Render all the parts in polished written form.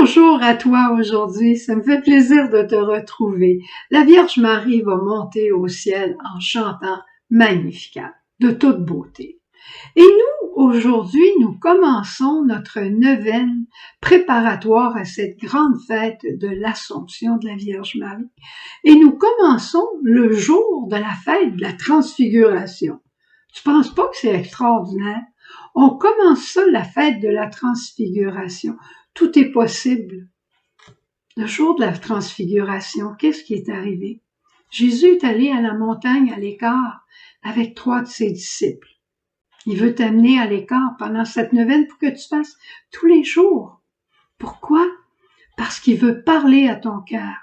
Bonjour à toi aujourd'hui, ça me fait plaisir de te retrouver. La Vierge Marie va monter au ciel en chantant Magnificat, de toute beauté. Et nous, aujourd'hui, nous commençons notre neuvaine préparatoire à cette grande fête de l'Assomption de la Vierge Marie. Et nous commençons le jour de la fête de la Transfiguration. Tu penses pas que c'est extraordinaire? On commence ça, la fête de la Transfiguration. Tout est possible. Le jour de la Transfiguration, qu'est-ce qui est arrivé? Jésus est allé à la montagne à l'écart avec 3 de ses disciples. Il veut t'amener à l'écart pendant cette neuvaine pour que tu fasses tous les jours. Pourquoi? Parce qu'il veut parler à ton cœur.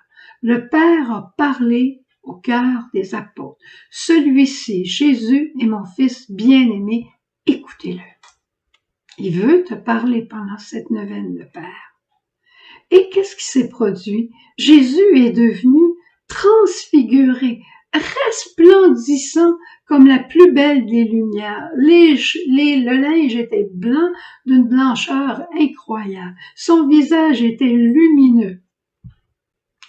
Le Père a parlé au cœur des apôtres. Celui-ci, Jésus, est mon Fils bien-aimé, écoutez-le. Il veut te parler pendant cette neuvaine, le Père. Et qu'est-ce qui s'est produit? Jésus est devenu transfiguré, resplendissant comme la plus belle des lumières. Le linge était blanc d'une blancheur incroyable. Son visage était lumineux.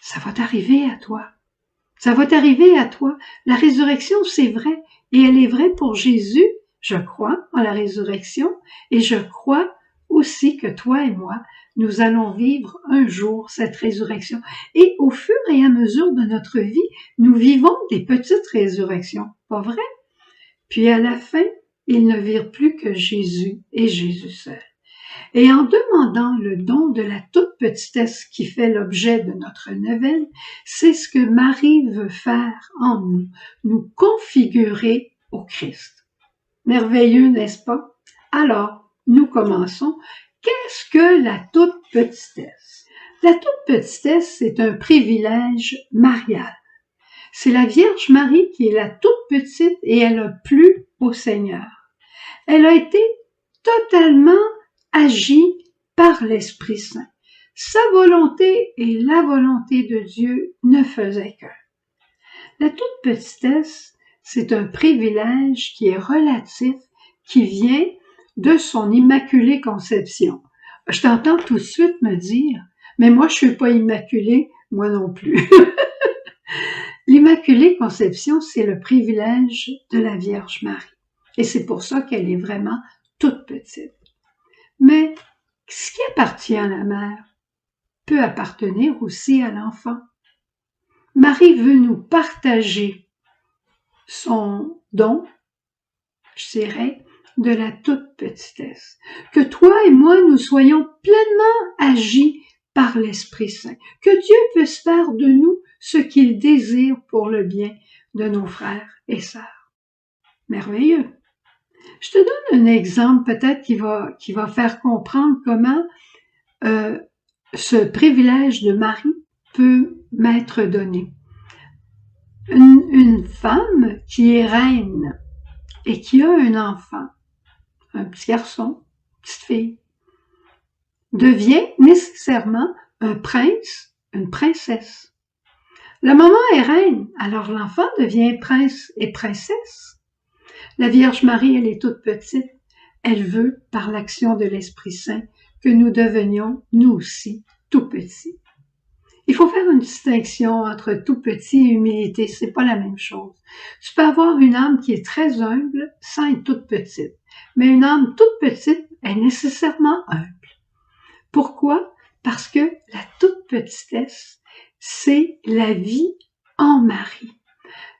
Ça va t'arriver à toi. Ça va t'arriver à toi. La résurrection, c'est vrai. Et elle est vraie pour Jésus. Je crois en la résurrection et je crois aussi que toi et moi, nous allons vivre un jour cette résurrection. Et au fur et à mesure de notre vie, nous vivons des petites résurrections, pas vrai? Puis à la fin, ils ne virent plus que Jésus et Jésus seul. Et en demandant le don de la toute petitesse qui fait l'objet de notre neuvaine, c'est ce que Marie veut faire en nous, nous configurer au Christ. Merveilleux, n'est-ce pas? Alors, nous commençons. Qu'est-ce que la toute petitesse? La toute petitesse, c'est un privilège marial. C'est la Vierge Marie qui est la toute petite et elle a plu au Seigneur. Elle a été totalement agie par l'Esprit Saint. Sa volonté et la volonté de Dieu ne faisaient qu'un. La toute petitesse, c'est un privilège qui est relatif, qui vient de son immaculée conception. Je t'entends tout de suite me dire, mais moi je suis pas immaculée, moi non plus. L'immaculée conception, c'est le privilège de la Vierge Marie. Et c'est pour ça qu'elle est vraiment toute petite. Mais ce qui appartient à la mère peut appartenir aussi à l'enfant. Marie veut nous partager son don, je dirais, de la toute petitesse. Que toi et moi, nous soyons pleinement agis par l'Esprit Saint. Que Dieu puisse faire de nous ce qu'il désire pour le bien de nos frères et sœurs. Merveilleux. Je te donne un exemple peut-être qui va faire comprendre comment ce privilège de Marie peut m'être donné. Une femme qui est reine et qui a un enfant, un petit garçon, une petite fille, devient nécessairement un prince, une princesse. La maman est reine, alors l'enfant devient prince et princesse. La Vierge Marie, elle est toute petite. Elle veut, par l'action de l'Esprit Saint, que nous devenions, nous aussi, tout petits. Il faut faire une distinction entre tout petit et humilité, c'est pas la même chose. Tu peux avoir une âme qui est très humble sans être toute petite, mais une âme toute petite est nécessairement humble. Pourquoi? Parce que la toute petitesse, c'est la vie en Marie.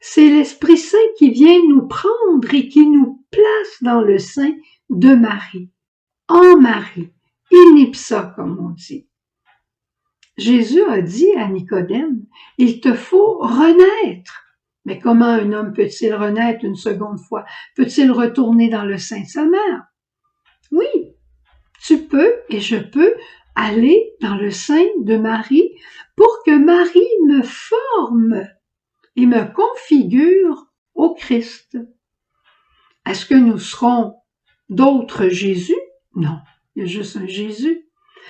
C'est l'Esprit Saint qui vient nous prendre et qui nous place dans le sein de Marie, en Marie, in ipsa comme on dit. Jésus a dit à Nicodème, « Il te faut renaître. » Mais comment un homme peut-il renaître une seconde fois? Peut-il retourner dans le sein de sa mère? Oui, tu peux et je peux aller dans le sein de Marie pour que Marie me forme et me configure au Christ. Est-ce que nous serons d'autres Jésus? Non, il y a juste un Jésus.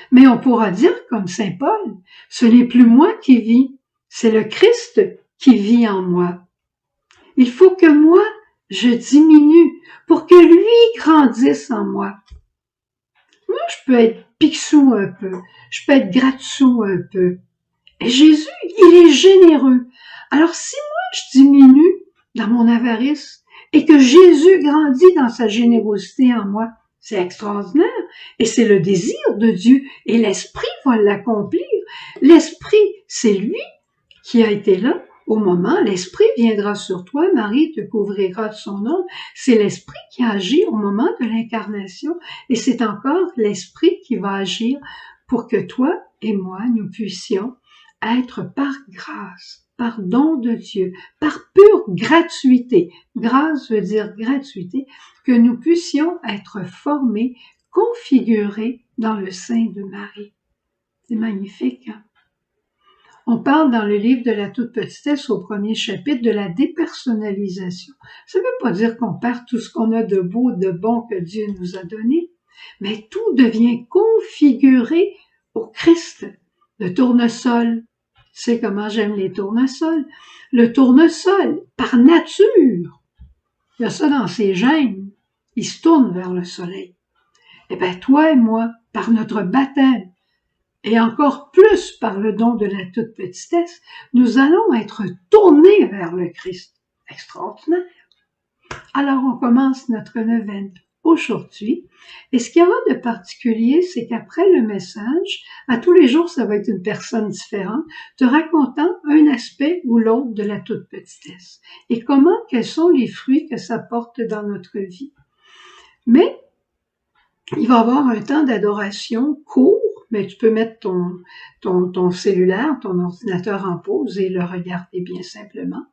Mais on pourra dire, comme saint Paul, ce n'est plus moi qui vis, c'est le Christ qui vit en moi. Il faut que moi, je diminue pour que lui grandisse en moi. je peux être pixou un peu, je peux être gratsou un peu. Et Jésus, il est généreux. Alors si moi je diminue dans mon avarice et que Jésus grandit dans sa générosité en moi, c'est extraordinaire. Et c'est le désir de Dieu. Et l'Esprit va l'accomplir. L'Esprit, c'est lui qui a été là au moment. L'Esprit viendra sur toi, Marie te couvrira de son ombre. C'est l'Esprit qui a agi au moment de l'incarnation. Et c'est encore l'Esprit qui va agir pour que toi et moi, nous puissions être par grâce, par don de Dieu, par pure gratuité. Grâce veut dire gratuité, que nous puissions être formés, configurés dans le sein de Marie. C'est magnifique, hein? On parle dans le livre de la toute petitesse au premier chapitre de la dépersonnalisation. Ça ne veut pas dire qu'on perd tout ce qu'on a de beau, de bon que Dieu nous a donné, mais tout devient configuré au Christ. Le tournesol, tu sais comment j'aime les tournesols. Le tournesol, par nature, il y a ça dans ses gènes, il se tourne vers le soleil. Eh bien, toi et moi, par notre baptême, et encore plus par le don de la toute petitesse, nous allons être tournés vers le Christ. Extraordinaire. Alors, on commence notre neuvaine aujourd'hui. Et ce qu'il y aura de particulier, c'est qu'après le message, à tous les jours, ça va être une personne différente, te racontant un aspect ou l'autre de la toute petitesse. Et quels sont les fruits que ça porte dans notre vie. Mais, il va y avoir un temps d'adoration court, mais tu peux mettre ton cellulaire, ton ordinateur en pause et le regarder bien simplement.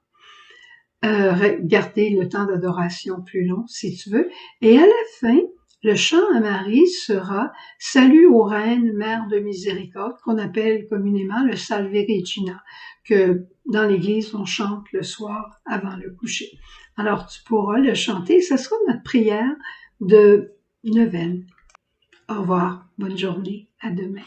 Garder le temps d'adoration plus long si tu veux. Et à la fin, le chant à Marie sera « Salut aux reines, mère de miséricorde » qu'on appelle communément le Salve Regina, que dans l'église on chante le soir avant le coucher. Alors tu pourras le chanter, ce sera notre prière de neuvaine. Au revoir, bonne journée, à demain.